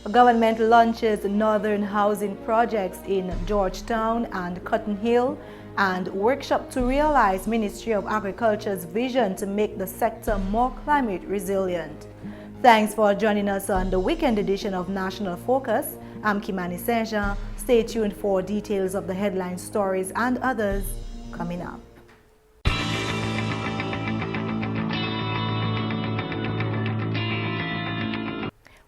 Government launches northern housing projects in Georgetown and Cotton Hill and workshop to realize Ministry of Agriculture's vision to make the sector more climate resilient. Thanks for joining us on the weekend edition of National Focus. I'm Kimani St. Stay tuned for details of the headline stories and others coming up.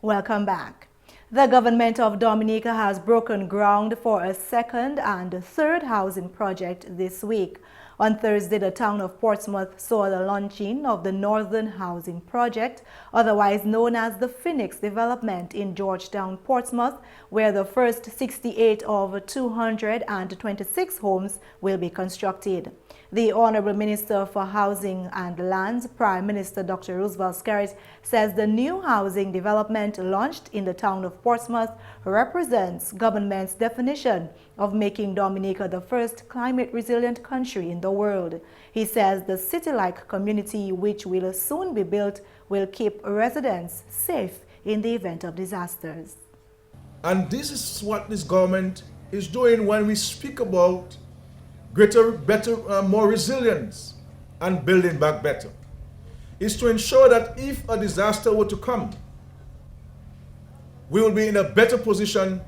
Welcome back. The government of Dominica has broken ground for a second and third housing project this week. On Thursday, the town of Portsmouth saw the launching of the Northern Housing Project, otherwise known as the Phoenix Development in Georgetown, Portsmouth, where the first 68 of 226 homes will be constructed. The Honorable Minister for Housing and Lands, Prime Minister Dr. Roosevelt Skerrit, says the new housing development launched in the town of Portsmouth represents government's definition of making Dominica the first climate-resilient country in the world. He says the city-like community which will soon be built will keep residents safe in the event of disasters. And this is what this government is doing when we speak about greater, better, more resilience and building back better. Is to ensure that if a disaster were to come, we will be in a better position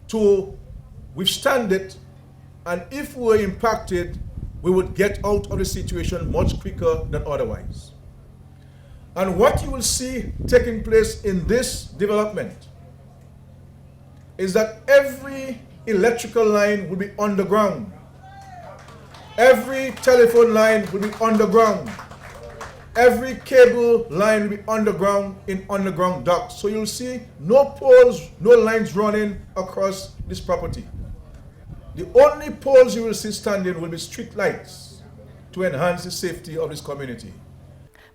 to withstand it, and if we were impacted, we would get out of the situation much quicker than otherwise. And what you will see taking place in this development is that every electrical line will be underground. Every telephone line will be underground. Every cable line will be underground in underground ducts. So you'll see no poles, no lines running across this property. The only poles you will see standing will be street lights to enhance the safety of this community.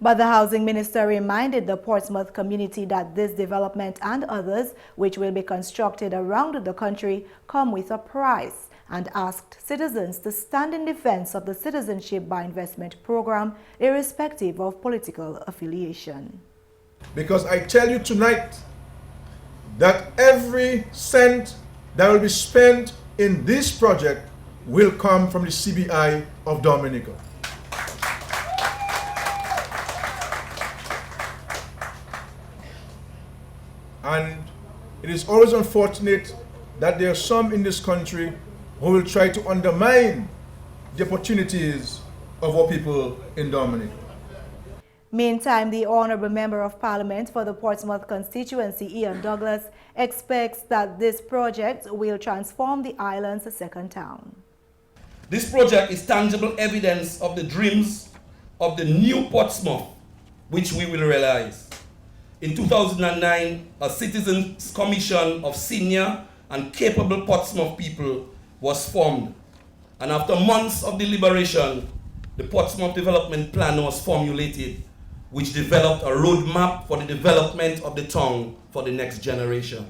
But the housing minister reminded the Portsmouth community that this development and others which will be constructed around the country come with a price, and asked citizens to stand in defense of the Citizenship by Investment program, irrespective of political affiliation. Because I tell you tonight that every cent that will be spent in this project will come from the CBI of Dominica. And it is always unfortunate that there are some in this country who will try to undermine the opportunities of our people in Dominica. Meantime, the Honorable Member of Parliament for the Portsmouth constituency, Ian Douglas, expects that this project will transform the island's second town. This project is tangible evidence of the dreams of the new Portsmouth, which we will realize. In 2009, a Citizens Commission of senior and capable Portsmouth people was formed, and after months of deliberation, the Portsmouth Development Plan was formulated, which developed a roadmap for the development of the town for the next generation.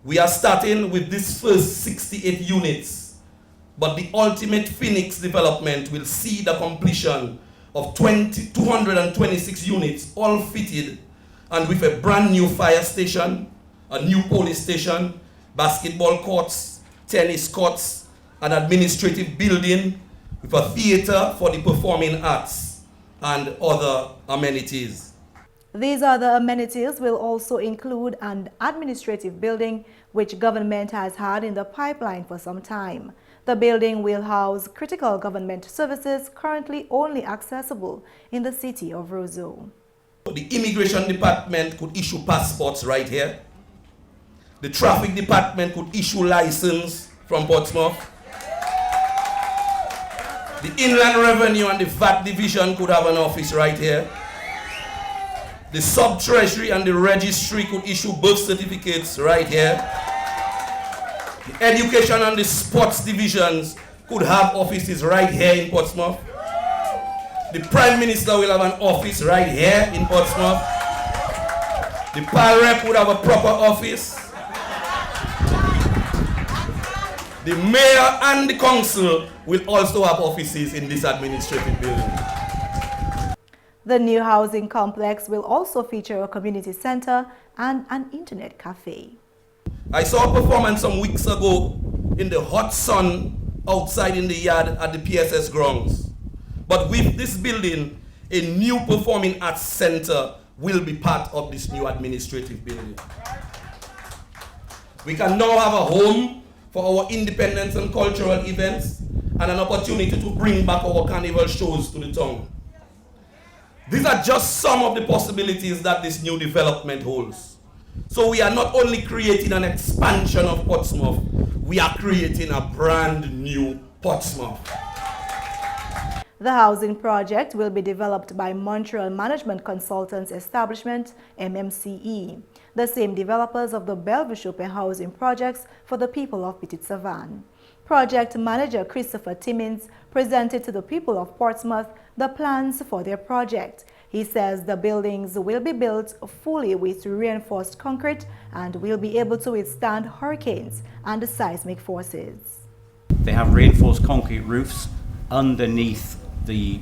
We are starting with these first 68 units, but the ultimate Phoenix development will see the completion of 226 units, all fitted and with a brand new fire station, a new police station, basketball courts, tennis courts, an administrative building with a theater for the performing arts and other amenities. These other amenities will also include an administrative building which government has had in the pipeline for some time. The building will house critical government services currently only accessible in the city of Roseau. The immigration department could issue passports right here. The traffic department could issue license from Portsmouth. The Inland Revenue and the VAT division could have an office right here. The sub-treasury and the registry could issue birth certificates right here. The education and the sports divisions could have offices right here in Portsmouth. The Prime Minister will have an office right here in Portsmouth. The PAL-REP would have a proper office. The mayor and the council will also have offices in this administrative building. The new housing complex will also feature a community center and an internet cafe. I saw a performance some weeks ago in the hot sun outside in the yard at the PSS grounds. But with this building, a new performing arts center will be part of this new administrative building. We can now have a home for our independence and cultural events and an opportunity to bring back our carnival shows to the town. These are just some of the possibilities that this new development holds. So we are not only creating an expansion of Portsmouth, we are creating a brand new Portsmouth. The housing project will be developed by Montreal Management Consultants Establishment, MMCE, the same developers of the Bellevue Chopin housing projects for the people of Petite Savanne. Project manager Christopher Timmins presented to the people of Portsmouth the plans for their project. He says the buildings will be built fully with reinforced concrete and will be able to withstand hurricanes and seismic forces. They have reinforced concrete roofs underneath the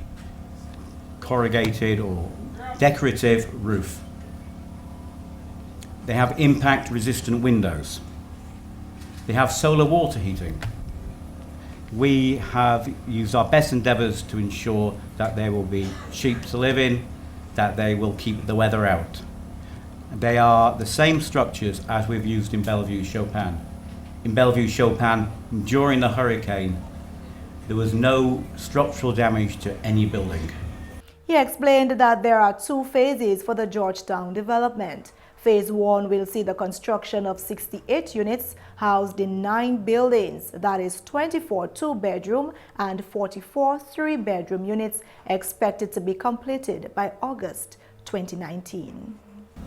corrugated or decorative roof. They have impact resistant windows. They have solar water heating. We have used our best endeavours to ensure that there will be sheep to live in, that they will keep the weather out. They are the same structures as we've used in Bellevue Chopin. In Bellevue Chopin, during the hurricane, there was no structural damage to any building. He explained that there are two phases for the Georgetown development. Phase 1 will see the construction of 68 units housed in 9 buildings, that is 24 two-bedroom and 44 three-bedroom units expected to be completed by August 2019.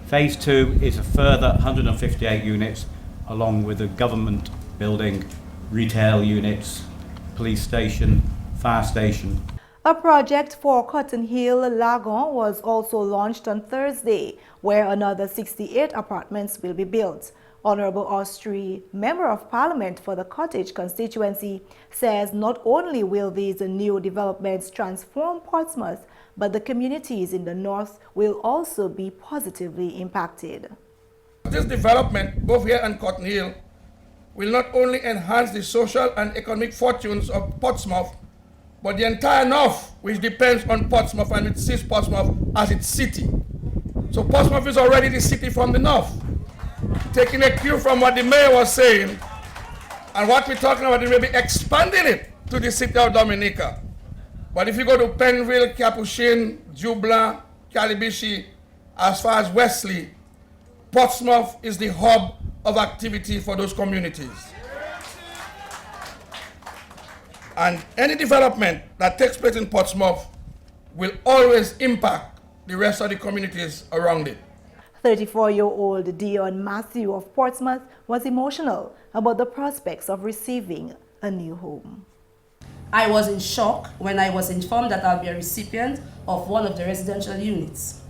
Phase 2 is a further 158 units along with a government building, retail units, police station, fire station. A project for Cotton Hill, Lagon was also launched on Thursday, where another 68 apartments will be built. Honorable Austri, Member of Parliament for the Cottage constituency, says not only will these new developments transform Portsmouth, but the communities in the north will also be positively impacted. This development, both here and Cotton Hill, will not only enhance the social and economic fortunes of Portsmouth, but the entire north, which depends on Portsmouth and it sees Portsmouth as its city. So Portsmouth is already the city from the north. Taking a cue from what the mayor was saying, and what we're talking about, we will be expanding it to the city of Dominica. But if you go to Penville, Capuchin, Dublin, Calibishi, as far as Wesley, Portsmouth is the hub of activity for those communities. And any development that takes place in Portsmouth will always impact the rest of the communities around it. 34-year-old Dion Matthew of Portsmouth was emotional about the prospects of receiving a new home. I was in shock when I was informed that I'll be a recipient of one of the residential units.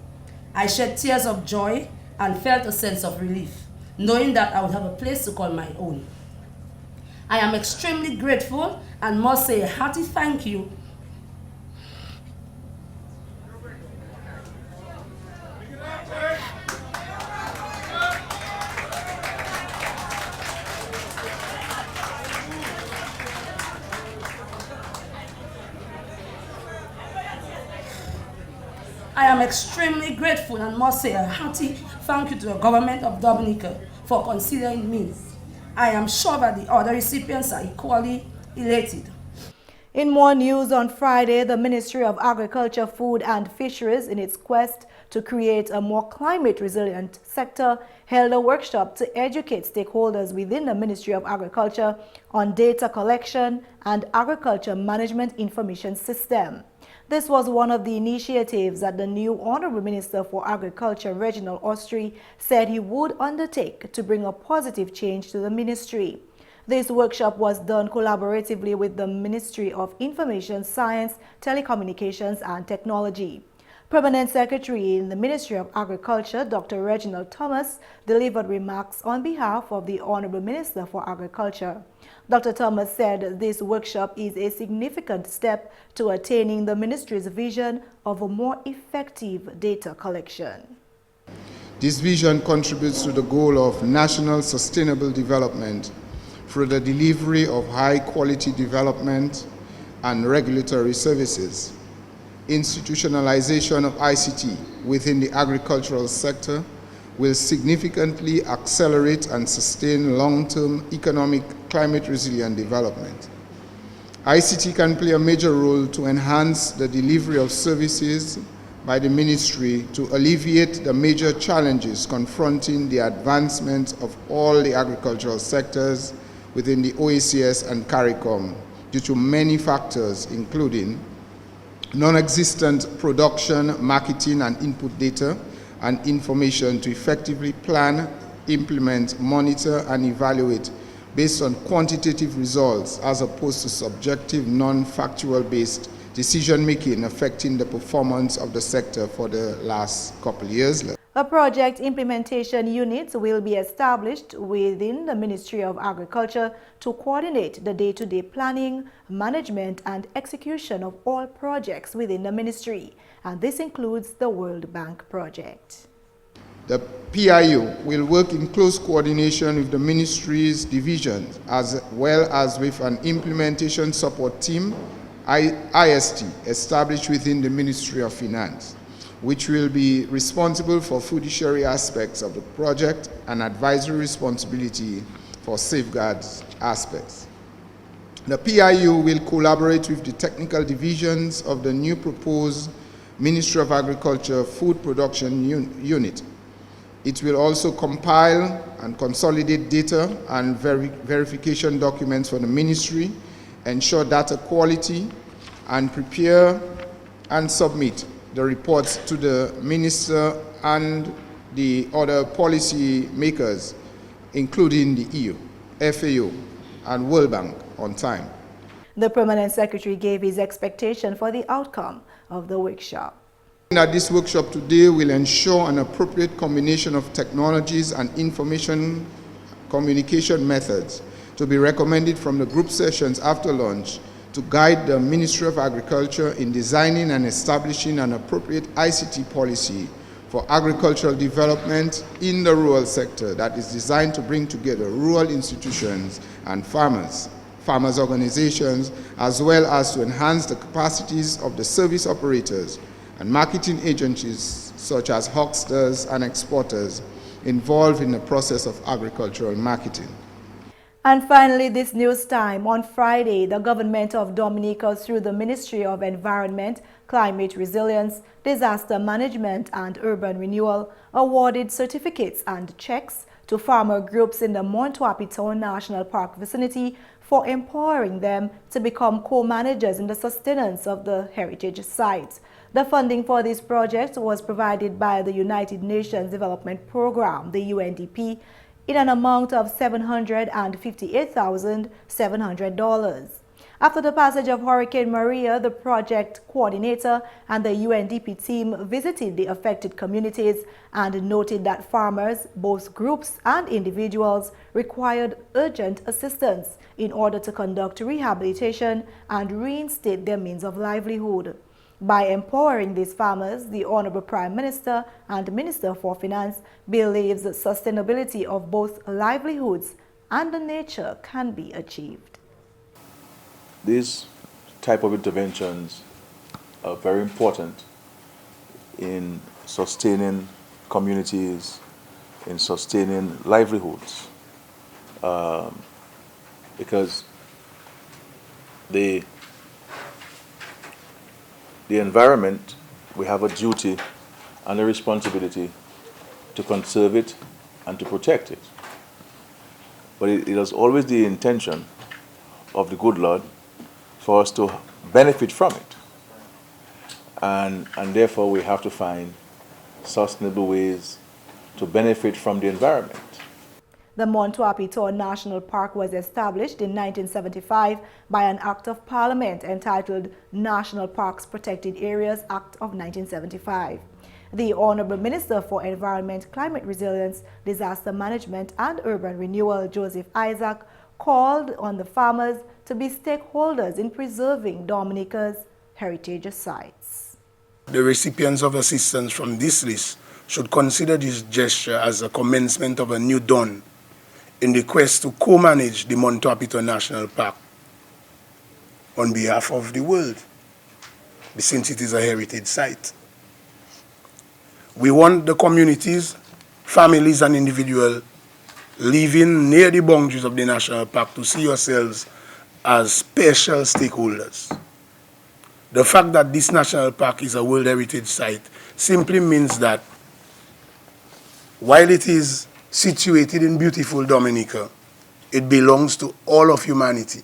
I shed tears of joy and felt a sense of relief, knowing that I would have a place to call my own. I am extremely grateful and must say a hearty thank you to the government of Dominica for considering me. I am sure that the other recipients are equally elated. In more news, on Friday, the Ministry of Agriculture, Food and Fisheries, in its quest to create a more climate-resilient sector, held a workshop to educate stakeholders within the Ministry of Agriculture on data collection and agriculture management information system. This was one of the initiatives that the new Honorable Minister for Agriculture, Reginald Austri, said he would undertake to bring a positive change to the ministry. This workshop was done collaboratively with the Ministry of Information, Science, Telecommunications and Technology. Permanent Secretary in the Ministry of Agriculture, Dr. Reginald Thomas, delivered remarks on behalf of the Honorable Minister for Agriculture. Dr. Thomas said this workshop is a significant step to attaining the ministry's vision of a more effective data collection. This vision contributes to the goal of national sustainable development through the delivery of high-quality development and regulatory services. Institutionalization of ICT within the agricultural sector will significantly accelerate and sustain long-term economic climate resilient development. ICT can play a major role to enhance the delivery of services by the ministry to alleviate the major challenges confronting the advancement of all the agricultural sectors within the OACS and CARICOM due to many factors, including non-existent production, marketing, and input data and information to effectively plan, implement, monitor, and evaluate based on quantitative results as opposed to subjective, non-factual based decision-making affecting the performance of the sector for the last couple of years. A project implementation unit will be established within the Ministry of Agriculture to coordinate the day-to-day planning, management, and execution of all projects within the ministry, and this includes the World Bank project. The PIU will work in close coordination with the ministry's divisions as well as with an implementation support team, IST, established within the Ministry of Finance, which will be responsible for fiduciary aspects of the project and advisory responsibility for safeguards aspects. The PIU will collaborate with the technical divisions of the new proposed Ministry of Agriculture Food Production Unit. It will also compile and consolidate data and verification documents for the ministry, ensure data quality, and prepare and submit the reports to the minister and the other policy makers, including the EU, FAO, and World Bank on time. The Permanent Secretary gave his expectation for the outcome of the workshop. That this workshop today will ensure an appropriate combination of technologies and information communication methods to be recommended from the group sessions after lunch to guide the Ministry of Agriculture in designing and establishing an appropriate ICT policy for agricultural development in the rural sector that is designed to bring together rural institutions and farmers organizations, as well as to enhance the capacities of the service operators and marketing agencies such as hucksters and exporters involved in the process of agricultural marketing. And finally, this news time. On Friday, the government of Dominica, through the Ministry of Environment, Climate Resilience, Disaster Management and Urban Renewal, awarded certificates and checks to farmer groups in the Mount Wapitown National Park vicinity for empowering them to become co-managers in the sustenance of the heritage site. The funding for this project was provided by the United Nations Development Program, the UNDP, in an amount of $758,700. After the passage of Hurricane Maria, the project coordinator and the UNDP team visited the affected communities and noted that farmers, both groups and individuals, required urgent assistance in order to conduct rehabilitation and reinstate their means of livelihood. By empowering these farmers, the Honorable Prime Minister and Minister for Finance believes that sustainability of both livelihoods and the nature can be achieved. These type of interventions are very important in sustaining communities, in sustaining livelihoods, because the environment, we have a duty and a responsibility to conserve it and to protect it. But it is always the intention of the good Lord for us to benefit from it. And therefore we have to find sustainable ways to benefit from the environment. The Montwapito National Park was established in 1975 by an Act of Parliament entitled National Parks Protected Areas Act of 1975. The Honorable Minister for Environment, Climate Resilience, Disaster Management and Urban Renewal, Joseph Isaac, called on the farmers to be stakeholders in preserving Dominica's heritage sites. The recipients of assistance from this list should consider this gesture as a commencement of a new dawn in the quest to co-manage the Montwapito National Park on behalf of the world, since it is a heritage site. We want the communities, families and individuals living near the boundaries of the national park to see yourselves as special stakeholders. The fact that this national park is a World Heritage Site simply means that while it is situated in beautiful Dominica, it belongs to all of humanity,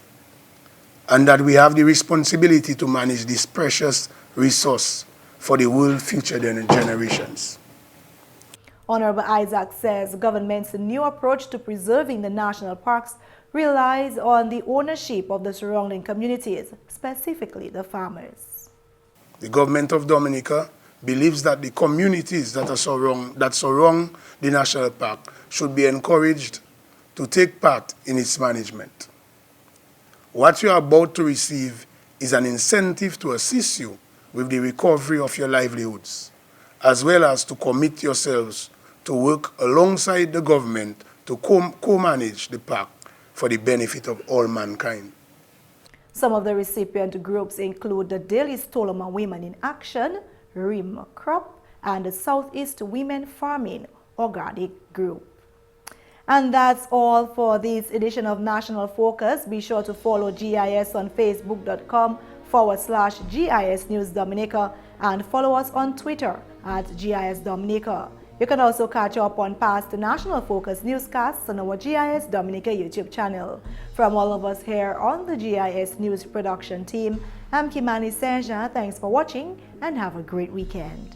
and that we have the responsibility to manage this precious resource for the world's future generations. Honorable Isaac says government's new approach to preserving the national parks relies on the ownership of the surrounding communities, specifically the farmers. The government of Dominica believes that the communities that surround the national park should be encouraged to take part in its management. What you are about to receive is an incentive to assist you with the recovery of your livelihoods, as well as to commit yourselves to work alongside the government to co-manage the park for the benefit of all mankind. Some of the recipient groups include the Daily Stoloma Women in Action, Rim Crop, and the Southeast Women Farming Organic Group. And that's all for this edition of National Focus. Be sure to follow GIS on facebook.com/GIS News Dominica and follow us on Twitter at GIS Dominica. You can also catch up on past National Focus newscasts on our GIS Dominica YouTube channel. From all of us here on the GIS News production team, I'm Kimani St. Thanks for watching and have a great weekend.